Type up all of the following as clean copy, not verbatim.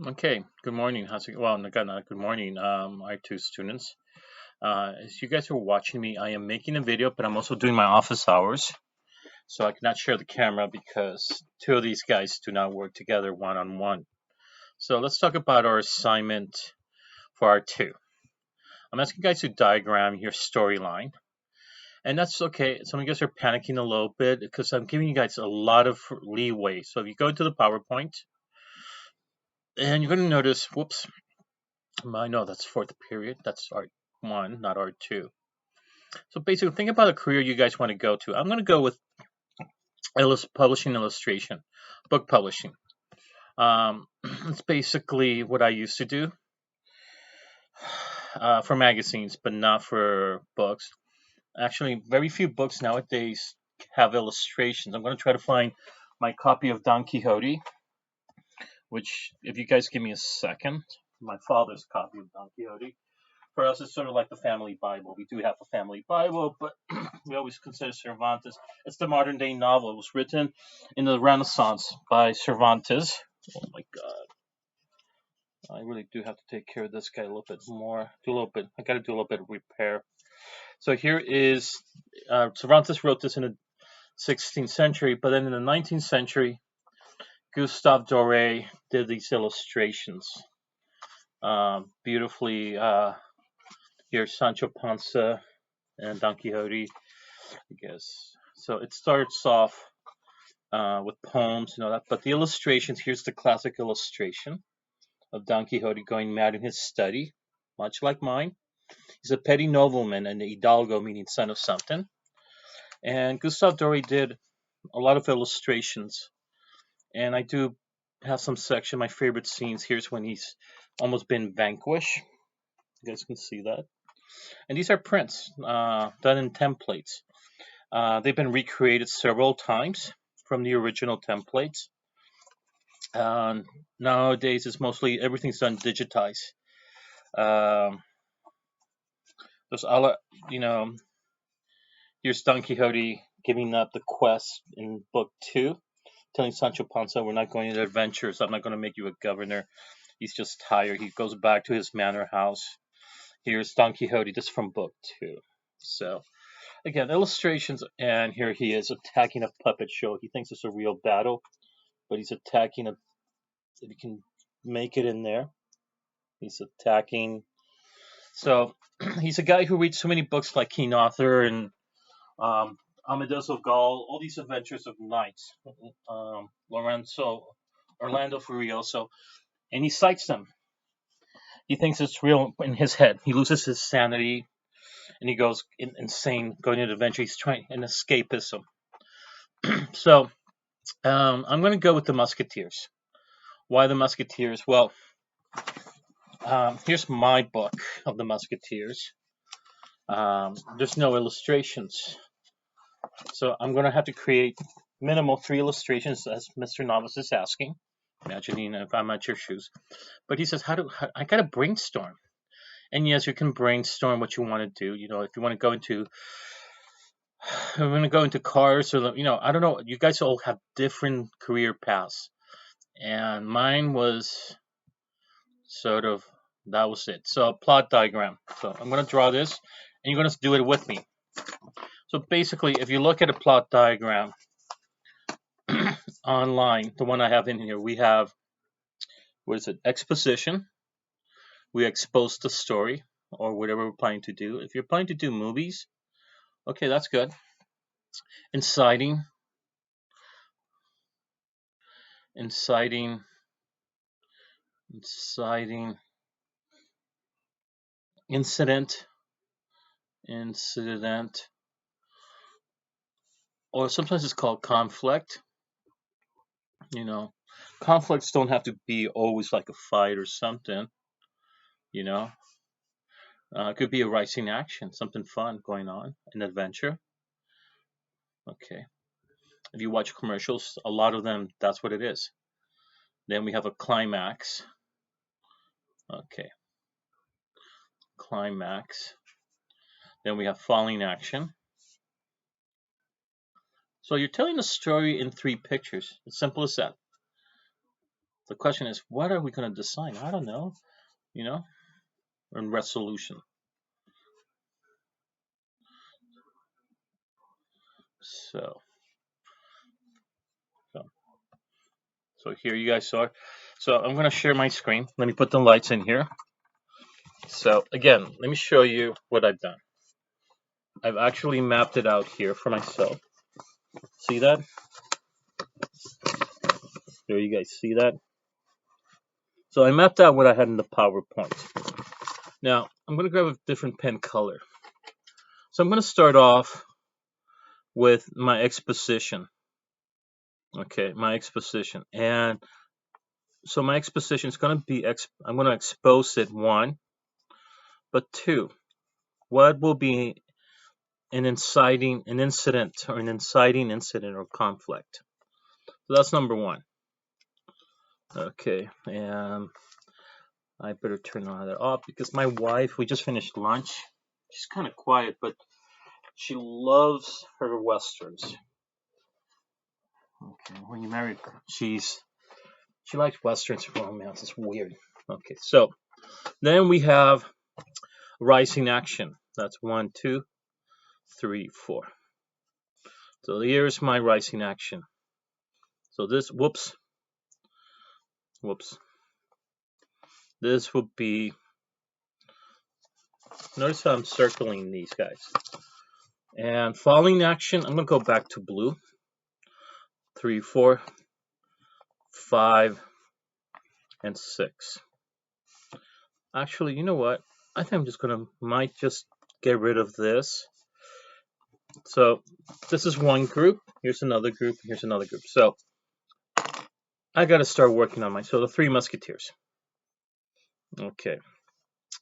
Okay, good morning. How's it? Well, not good morning. Our two students. As you guys are watching me, I am making a video, but I'm also doing my office hours, so I cannot share the camera because two of these guys do not work together one on one. So let's talk about our assignment for our two. I'm asking you guys to diagram your storyline, and that's okay. Some of you guys are panicking a little bit because I'm giving you guys a lot of leeway. So if you go into the PowerPoint, and you're going to notice, whoops, I know that's fourth period. That's art one, not art two. So basically, think about a career you guys want to go to. I'm going to go with publishing illustration, book publishing. It's basically what I used to do for magazines, but not for books. Actually, very few books nowadays have illustrations. I'm going to try to find my copy of Don Quixote, which, if you guys give me a second, my father's copy of Don Quixote. For us, it's sort of like the family Bible. We do have a family Bible, but we always consider Cervantes. It's the modern day novel. It was written in the Renaissance by Cervantes. Oh my God. I really do have to take care of this guy a little bit more. I got to do a little bit of repair. So here is Cervantes wrote this in the 16th century, but then in the 19th century, Gustave Doré did these illustrations. Beautifully, here's Sancho Panza and Don Quixote, I guess. So it starts off with poems and all that, but the illustrations, here's the classic illustration of Don Quixote going mad in his study, much like mine. He's a petty nobleman and hidalgo, meaning son of something. And Gustave Doré did a lot of illustrations, and I do have some section. My favorite scenes here's when he's almost been vanquished. You guys can see that. And these are prints done in templates. They've been recreated several times from the original templates. Nowadays, it's mostly everything's done digitized. Um, there's all, you know, here's Don Quixote giving up the quest in book two, telling Sancho Panza, "We're not going on adventures. I'm not going to make you a governor." He's just tired. He goes back to his manor house. Here's Don Quixote, just from book two. So again, illustrations, and here he is attacking a puppet show. He thinks it's a real battle, but he's attacking a. If you can make it in there, he's attacking. So he's a guy who reads so many books like King Arthur and um, Amadeus of Gaul, all these adventures of knights, Orlando Furioso, and he cites them. He thinks it's real in his head. He loses his sanity and he goes insane going into adventure. He's trying an escapism. So I'm going to go with the Musketeers. Why the Musketeers? Well, here's my book of the Musketeers. There's no illustrations, so I'm going to have to create minimal 3 illustrations, as Mr. Novice is asking. Imagining if I'm at your shoes, but he says, I got to brainstorm?" And yes, you can brainstorm what you want to do. If you want to go into, I'm going to go into cars, or I don't know. You guys all have different career paths, and mine was sort of that was it. So plot diagram. So I'm going to draw this, and you're going to do it with me. So basically, if you look at a plot diagram online, the one I have in here, we have, what is it? Exposition. We expose the story or whatever we're planning to do. If you're planning to do movies, okay, that's good. Inciting, inciting, inciting, incident, incident, or sometimes it's called conflict. You know, conflicts don't have to be always like a fight or something. You know, it could be a rising action, something fun going on, an adventure. Okay. If you watch commercials, a lot of them, that's what it is. Then we have a climax. Okay. Climax. Then we have falling action. So you're telling a story in 3 pictures. As simple as that. The question is, what are we going to decide? I don't know, you know, in resolution. So, so, so here you guys are. So I'm going to share my screen. Let me put the lights in here. So again, let me show you what I've done. I've actually mapped it out here for myself. See that? There, you guys see that? So I mapped out what I had in the PowerPoint. Now, I'm going to grab a different pen color. So I'm going to start off with my exposition. Okay, my exposition. And so my exposition is going to be, I'm going to expose it, one, but two, what will be an inciting incident or conflict. So that's number one. Okay, and I better turn all that off because my wife, we just finished lunch. She's kind of quiet, but she loves her westerns. Okay, when you marry her, she likes westerns and romance. It's weird. Okay, so then we have rising action. That's 1, 2, 3, 4. So here's my rising action. So this, whoops. This would be, notice how I'm circling these guys. And falling action, I'm going to go back to blue. 3, 4, 5, and 6. Actually, you know what? I think I'm just might just get rid of this. So this is one group. Here's another group. Here's another group. So I got to start working on so the Three Musketeers. Okay.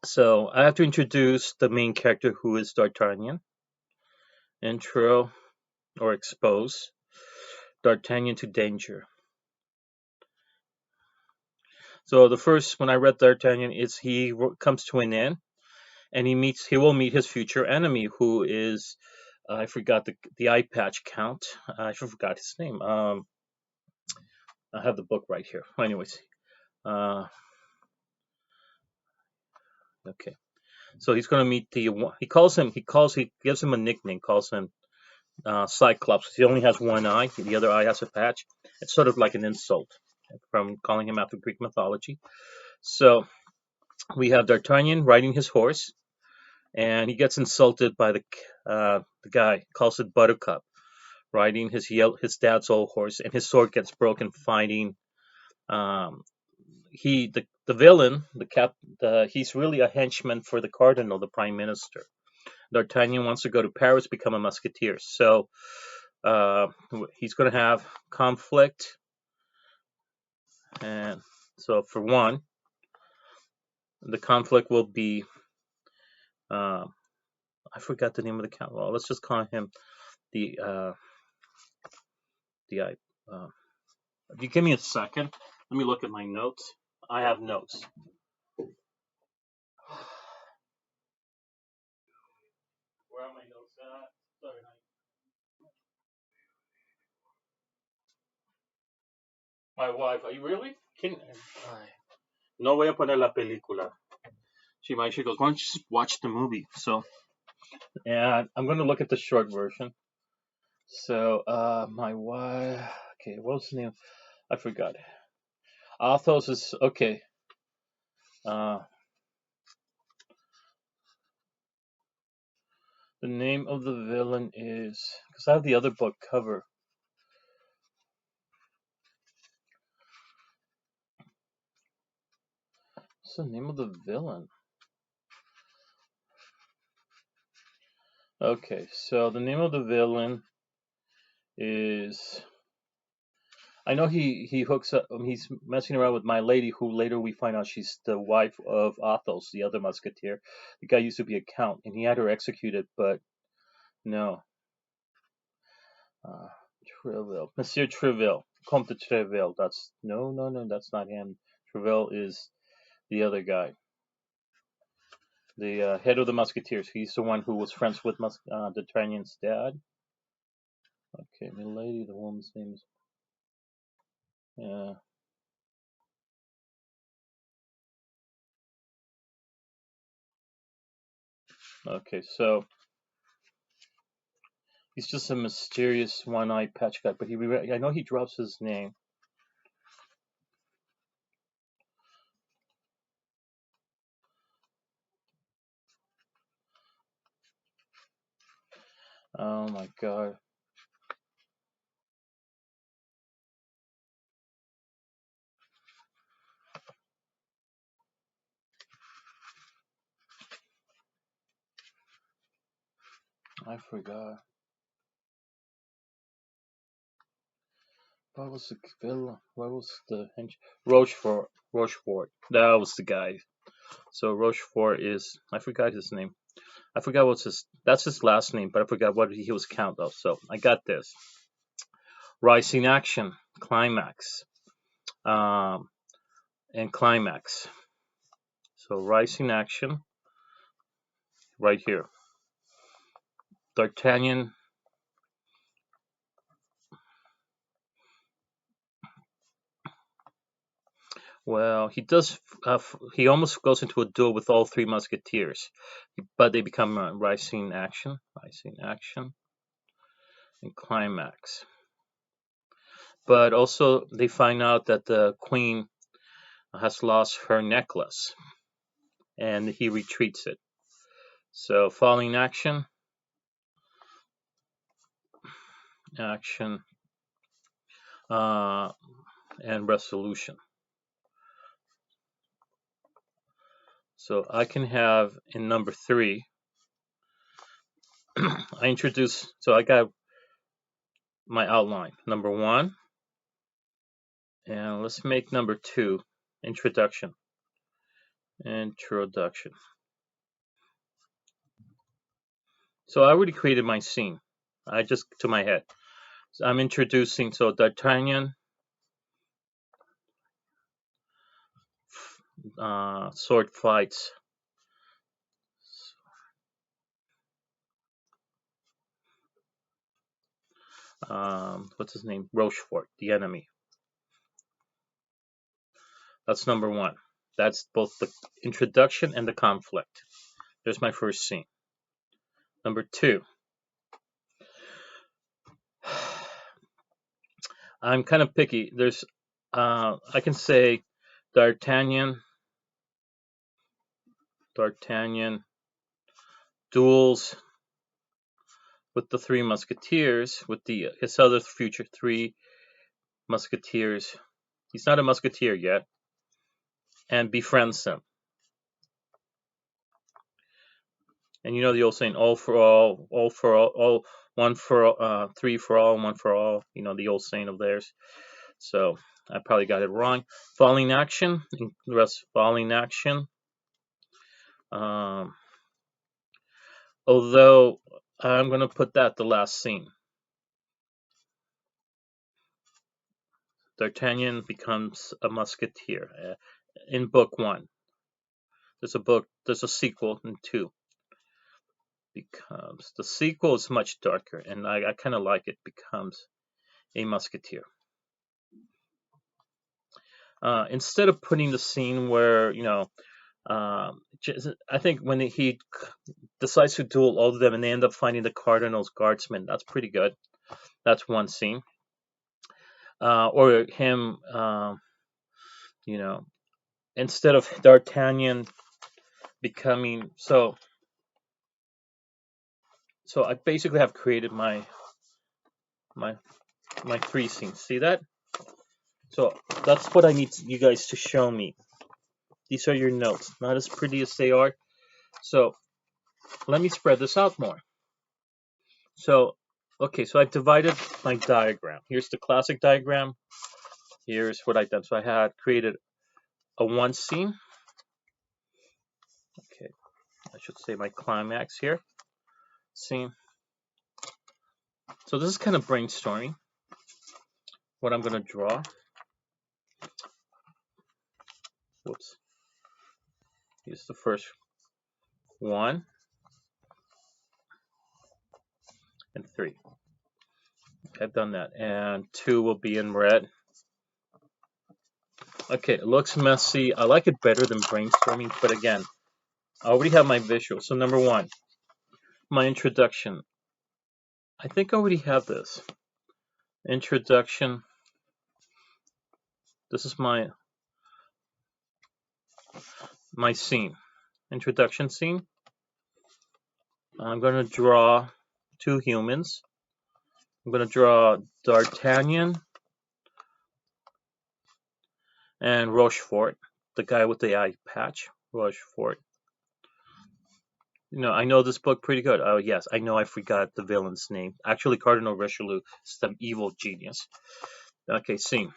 So I have to introduce the main character, who is D'Artagnan. Intro or expose D'Artagnan to danger. So the first, when I read D'Artagnan, is he comes to an inn, and he will meet his future enemy, who is, I forgot the eye patch count. I forgot his name. I have the book right here. Anyways, okay. So he's gonna meet he gives him a nickname, calls him Cyclops. He only has one eye. The other eye has a patch. It's sort of like an insult from calling him after Greek mythology. So we have D'Artagnan riding his horse, and he gets insulted by the guy, calls it Buttercup, riding his dad's old horse, and his sword gets broken fighting. The villain, he's really a henchman for the cardinal, the prime minister. D'Artagnan wants to go to Paris, become a musketeer. So he's going to have conflict. And so for one, the conflict will be, I forgot the name of the count. Well, let's just call him the if you give me a second, let me look at my notes. I have notes. Where are my notes at? Sorry. My wife, are you really? No voy a poner la película. She goes, why don't you just watch the movie? So, and I'm going to look at the short version. So, my wife, okay, what's the name? I forgot. Athos is, okay. The name of the villain is, because I have the other book cover. What's the name of the villain? Okay, so the name of the villain is, I know he hooks up, he's messing around with my lady, who later we find out she's the wife of Athos, the other musketeer. The guy used to be a count, and he had her executed, but no. Treville, Monsieur Treville, Comte de Treville. That's no, that's not him. Treville is the other guy, the head of the musketeers. He's the one who was friends with D'Artagnan's dad. Okay, milady, the woman's name is. Okay, so he's just a mysterious one-eyed patch guy, but I know he drops his name. Oh my god. I forgot. What was the villain? What was the Rochefort? Rochefort. That was the guy. So Rochefort is, I forgot his name. I forgot what's his. That's his last name, but I forgot what he was count of. So I got this. Rising Action, Climax, um, and Climax. So Rising Action, right here. D'Artagnan. Well, he does. He almost goes into a duel with all three Musketeers, but they become Rising Action, and Climax. But also, they find out that the Queen has lost her necklace, and he retreats it. So, Falling Action, uh, and Resolution. So I can have in number 3. I got my outline. Number 1, and let's make number 2, Introduction. So I already created my scene. I just to my head. So I'm introducing. So D'Artagnan, sword fights. What's his name? Rochefort, the enemy. That's number 1. That's both the introduction and the conflict. There's my first scene. Number 2. I'm kind of picky. I can say D'Artagnan duels with the three Musketeers, with his other future 3 Musketeers. He's not a Musketeer yet, and befriends them. And you know the old saying, all for all, one for all, 3 for all, 1 for all. You know the old saying of theirs. So I probably got it wrong. Falling Action, Falling Action. Although I'm going to put that the last scene. D'Artagnan becomes a musketeer in book 1. There's a sequel in 2. Becomes the sequel is much darker, and I kind of like it. Becomes a musketeer. Instead of putting the scene where I think when he decides to duel all of them and they end up finding the Cardinal's guardsmen, that's pretty good. That's one scene. Or him, instead of D'Artagnan becoming so I basically have created my 3 scenes. See that? So that's what I need you guys to show me. These are your notes, not as pretty as they are. So let me spread this out more. So, okay, so I've divided my diagram. Here's the classic diagram. Here's what I've done. So I had created a 1 scene. Okay, I should say my climax here. Scene. So this is kind of brainstorming what I'm going to draw. Whoops. Here's the first 1 and 3. I've done that, and 2 will be in red. Okay, it looks messy. I like it better than brainstorming, but again, I already have my visual. So number 1, my introduction. I think I already have this. Introduction. This is my scene. Introduction scene. I'm going to draw two humans. I'm going to draw D'Artagnan and Rochefort, the guy with the eye patch, Rochefort. I know this book pretty good. Oh, yes, I know I forgot the villain's name. Actually, Cardinal Richelieu is the evil genius. Okay, scene.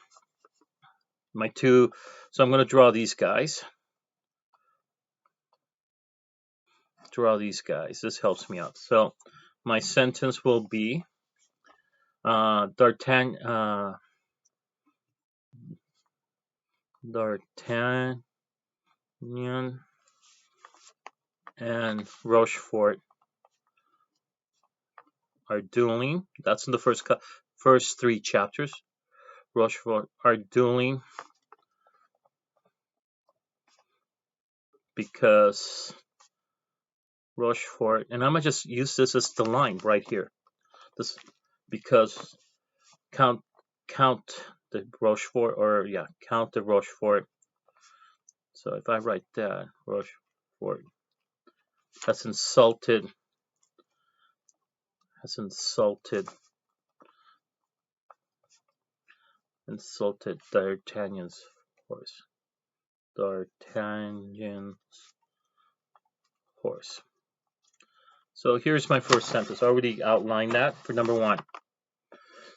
My two, so I'm going to draw these guys. This helps me out. So my sentence will be D'Artagnan and Rochefort are dueling. That's in the first three chapters. Rochefort are dueling because Rochefort, and I'm gonna just use this as the line right here. This because Count the Rochefort, Count the Rochefort. So if I write that, Rochefort has insulted D'Artagnan's horse. So here's my first sentence. I already outlined that for number one.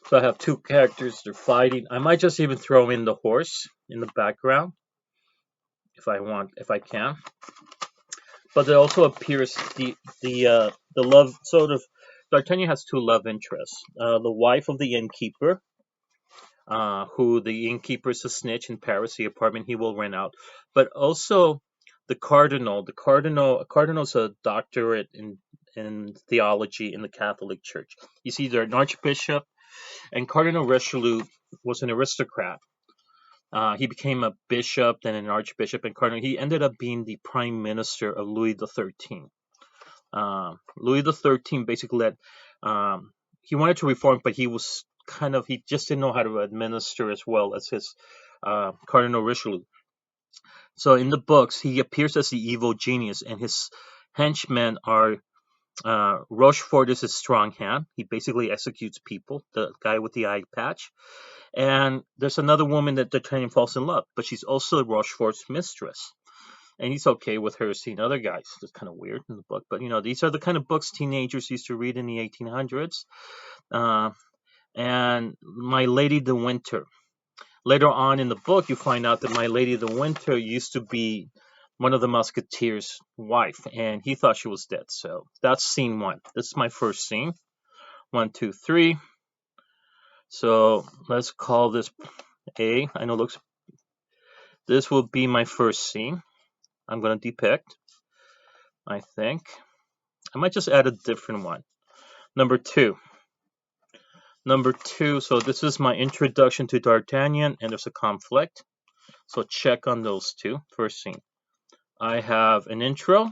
So I have two characters, they're fighting. I might just even throw in the horse in the background if I can. But there also appears the love sort of. D'Artagnan has two love interests. The wife of the innkeeper, who the innkeeper is a snitch in Paris, the apartment he will rent out. But also the cardinal. A cardinal's a doctorate in theology in the Catholic Church. He's either an archbishop, and Cardinal Richelieu was an aristocrat. He became a bishop, then an archbishop, and cardinal. He ended up being the prime minister of Louis XIII. Louis XIII basically he wanted to reform, but he just didn't know how to administer as well as his Cardinal Richelieu. So in the books, he appears as the evil genius, and his henchmen are Rochefort is his strong hand. He basically executes people, the guy with the eye patch. And there's another woman that D'Artagnan falls in love, but she's also Rochefort's mistress. And he's okay with her seeing other guys. It's kind of weird in the book. But, these are the kind of books teenagers used to read in the 1800s. And My Lady de Winter. Later on in the book, you find out that My Lady de Winter used to be one of the Musketeers' wife, and he thought she was dead. So that's scene one. This is my first scene. 1, 2, 3. So let's call this A. I know this will be my first scene. I'm going to depict, I think. I might just add a different one. Number two. So this is my introduction to D'Artagnan, and there's a conflict. So check on those two. First scene. I have an intro,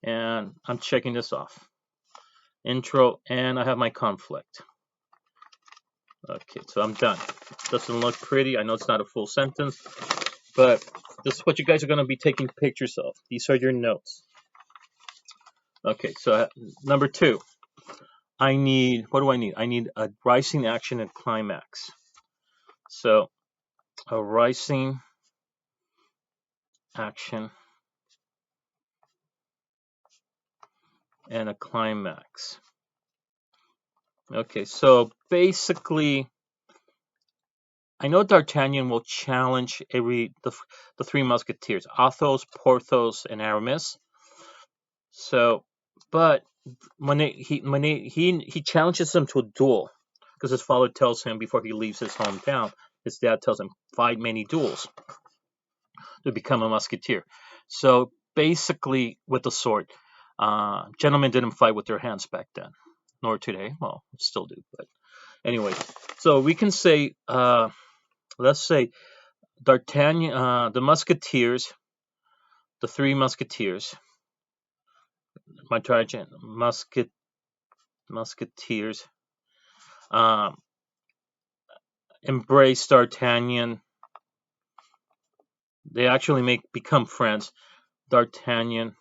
and I'm checking this off. Intro, and I have my conflict. Okay, so I'm done. Doesn't look pretty. I know it's not a full sentence, but this is what you guys are going to be taking pictures of. These are your notes. Okay, so number two. What do I need? I need a rising action and climax. So, a rising action and a climax. Okay, so basically, I know D'Artagnan will challenge the three Musketeers, Athos, Porthos, and Aramis. So, but when he challenges them to a duel, because his father tells him before he leaves his hometown, his dad tells him, fight many duels to become a musketeer. So basically, with the sword, gentlemen didn't fight with their hands back then, nor today. Well, still do, but anyway. So we can say, let's say, D'Artagnan, the Musketeers, the three Musketeers, my Trojans, musketeers, um, embrace D'Artagnan. They actually become friends. D'Artagnan,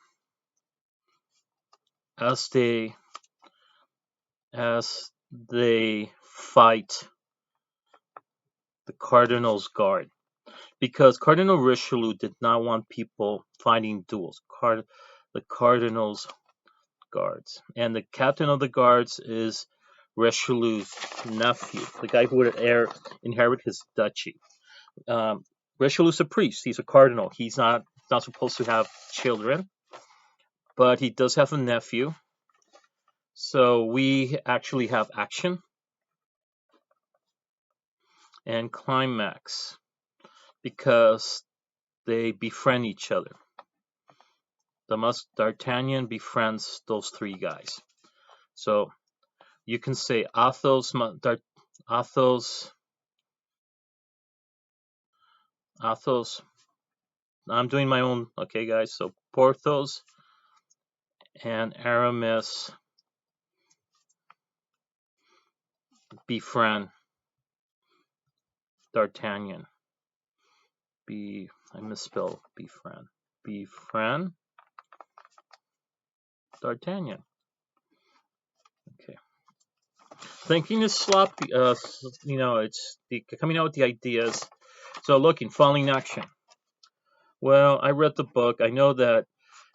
as they fight the Cardinal's guard, because Cardinal Richelieu did not want people fighting duels. The Cardinal's guards, and the captain of the guards is Richelieu's nephew, the guy who would inherit his duchy. Richelieu's a priest. He's a cardinal. He's not supposed to have children, but he does have a nephew. So we actually have action and climax because they befriend each other. D'Artagnan befriends those three guys. So you can say Athos. I'm doing my own. Okay, guys. So Porthos and Aramis befriend D'Artagnan. I misspelled befriend. Befriend D'Artagnan. Okay. Thinking is sloppy. It's coming out with the ideas. So looking, falling action. Well, I read the book. I know that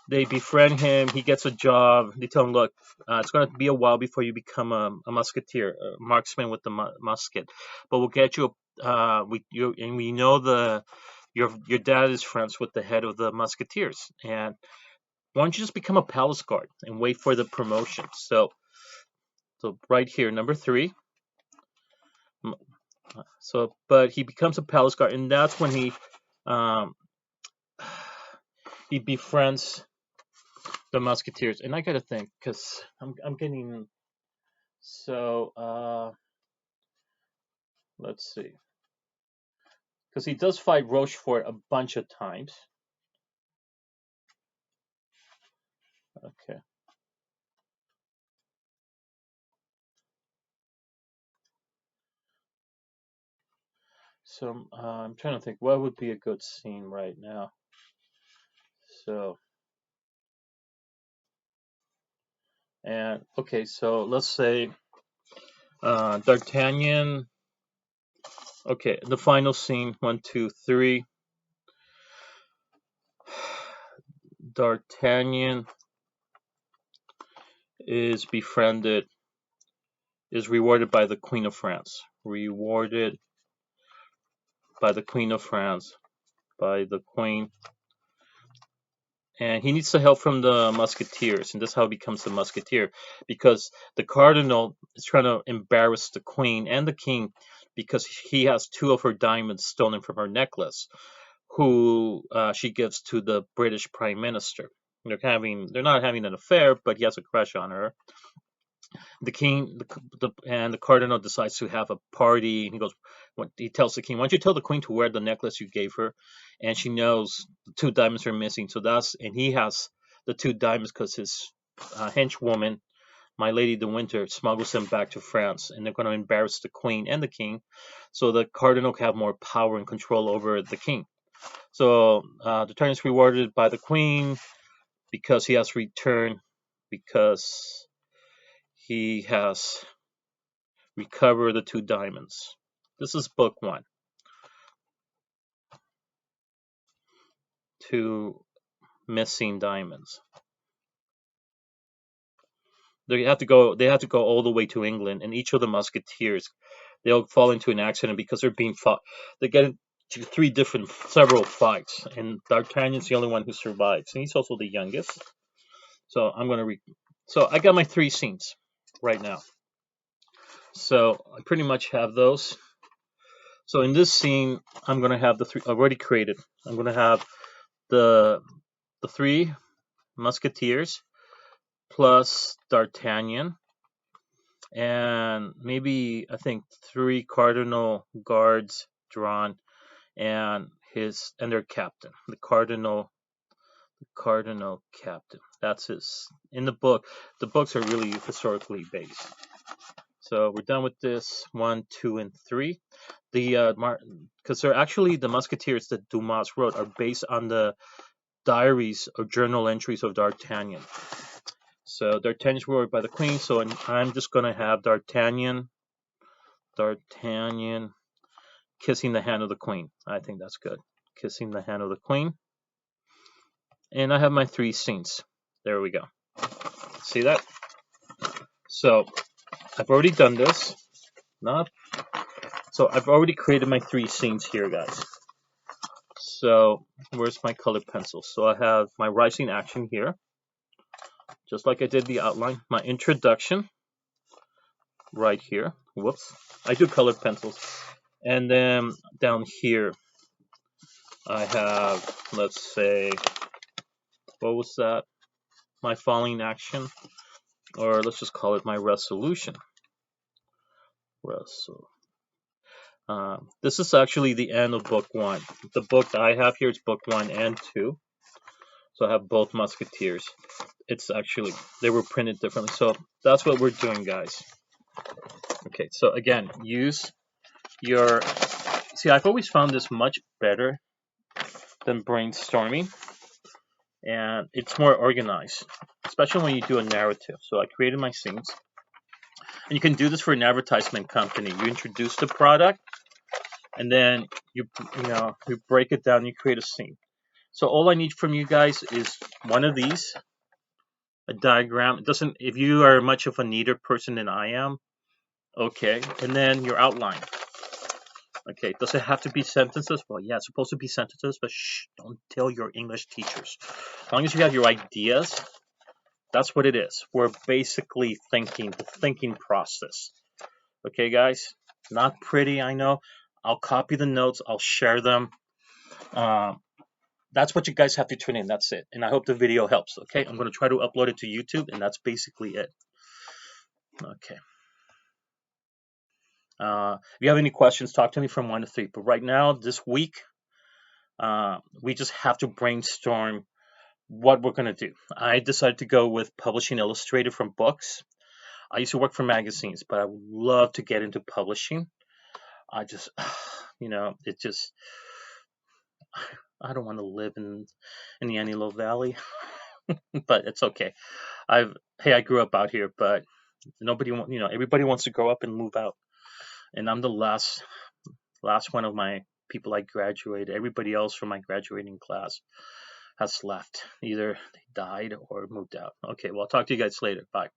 they befriend him. He gets a job. They tell him, look, it's going to be a while before you become a musketeer, a marksman with the musket. But we'll get you. We know your dad is friends with the head of the musketeers, and why don't you just become a palace guard and wait for the promotion? So right here, number 3. So, but he becomes a palace guard, and that's when um, he befriends the musketeers. And I gotta think, because I'm getting so. Let's see, because he does fight Rochefort a bunch of times. Okay. So I'm trying to think what would be a good scene right now. So okay, so let's say D'Artagnan. Okay, the final scene. 1, 2, 3. D'Artagnan is rewarded by the Queen of France. Rewarded by the Queen of France. By the Queen. And he needs the help from the musketeers, and this is how he becomes the musketeer, because the cardinal is trying to embarrass the queen and the king because he has 2 of her diamonds stolen from her necklace, who she gives to the British prime minister. They're not having an affair, but he has a crush on her. The king and the cardinal decides to have a party, and he tells the king, why don't you tell the queen to wear the necklace you gave her? And she knows the 2 diamonds are missing, and he has the 2 diamonds because his henchwoman, my Lady de Winter, smuggles them back to France, and they're going to embarrass the queen and the king, so the cardinal can have more power and control over the king. So the turn is rewarded by the queen because he has returned, because he has recovered the 2 diamonds. This is book 1. 2 missing diamonds. They have to go all the way to England, and each of the musketeers, they'll fall into an accident because they're being fought. They get into several fights, and D'Artagnan's the only one who survives, and he's also the youngest. So so I got my 3 scenes right now. So I pretty much have those. So in this scene, I'm gonna have the 3 already created. I'm gonna have the 3 musketeers plus D'Artagnan, and maybe I think 3 cardinal guards drawn, and their captain, the Cardinal Captain. That's his. In the book, the books are really historically based. So we're done with this 1, 2, and 3. Because they're actually the musketeers that Dumas wrote are based on the diaries or journal entries of D'Artagnan. So D'Artagnan's ruled by the Queen. So I'm just gonna have D'Artagnan kissing the hand of the Queen. I think that's good. Kissing the hand of the Queen. And I have my 3 scenes. There we go. See that? So I've already done this. So I've already created my 3 scenes here, guys. So where's my colored pencil? So I have my rising action here, just like I did the outline. My introduction right here. Whoops. I do colored pencils. And then down here I have, let's say, what was that? My falling action, or let's just call it my resolution. This is actually the end of book 1. The book that I have here is book 1 and 2. So I have both musketeers. It's actually, they were printed differently. So that's what we're doing, guys. Okay, so again, use your, see, I've always found this much better than brainstorming. And it's more organized, especially when you do a narrative. So I created my scenes. And you can do this for an advertisement company. You introduce the product, and then you break it down, you create a scene. So all I need from you guys is one of these, a diagram. It doesn't, if you are much of a neater person than I am, okay, and then your outline. Okay, does it have to be sentences? Well, yeah, it's supposed to be sentences, but shh, don't tell your English teachers. As long as you have your ideas, that's what it is. We're basically thinking, the thinking process. Okay, guys? Not pretty, I know. I'll copy the notes. I'll share them. That's what you guys have to tune in. That's it. And I hope the video helps, okay? I'm going to try to upload it to YouTube, and that's basically it. Okay. If you have any questions, talk to me from 1 to 3. But right now, this week, we just have to brainstorm what we're going to do. I decided to go with Publishing Illustrated from books. I used to work for magazines, but I would love to get into publishing. I just, it just, I don't want to live in the Antelope Valley, but it's okay. I grew up out here, but everybody wants to grow up and move out. And I'm the last one of my people I graduated. Everybody else from my graduating class has left. Either they died or moved out. Okay, well, I'll talk to you guys later. Bye.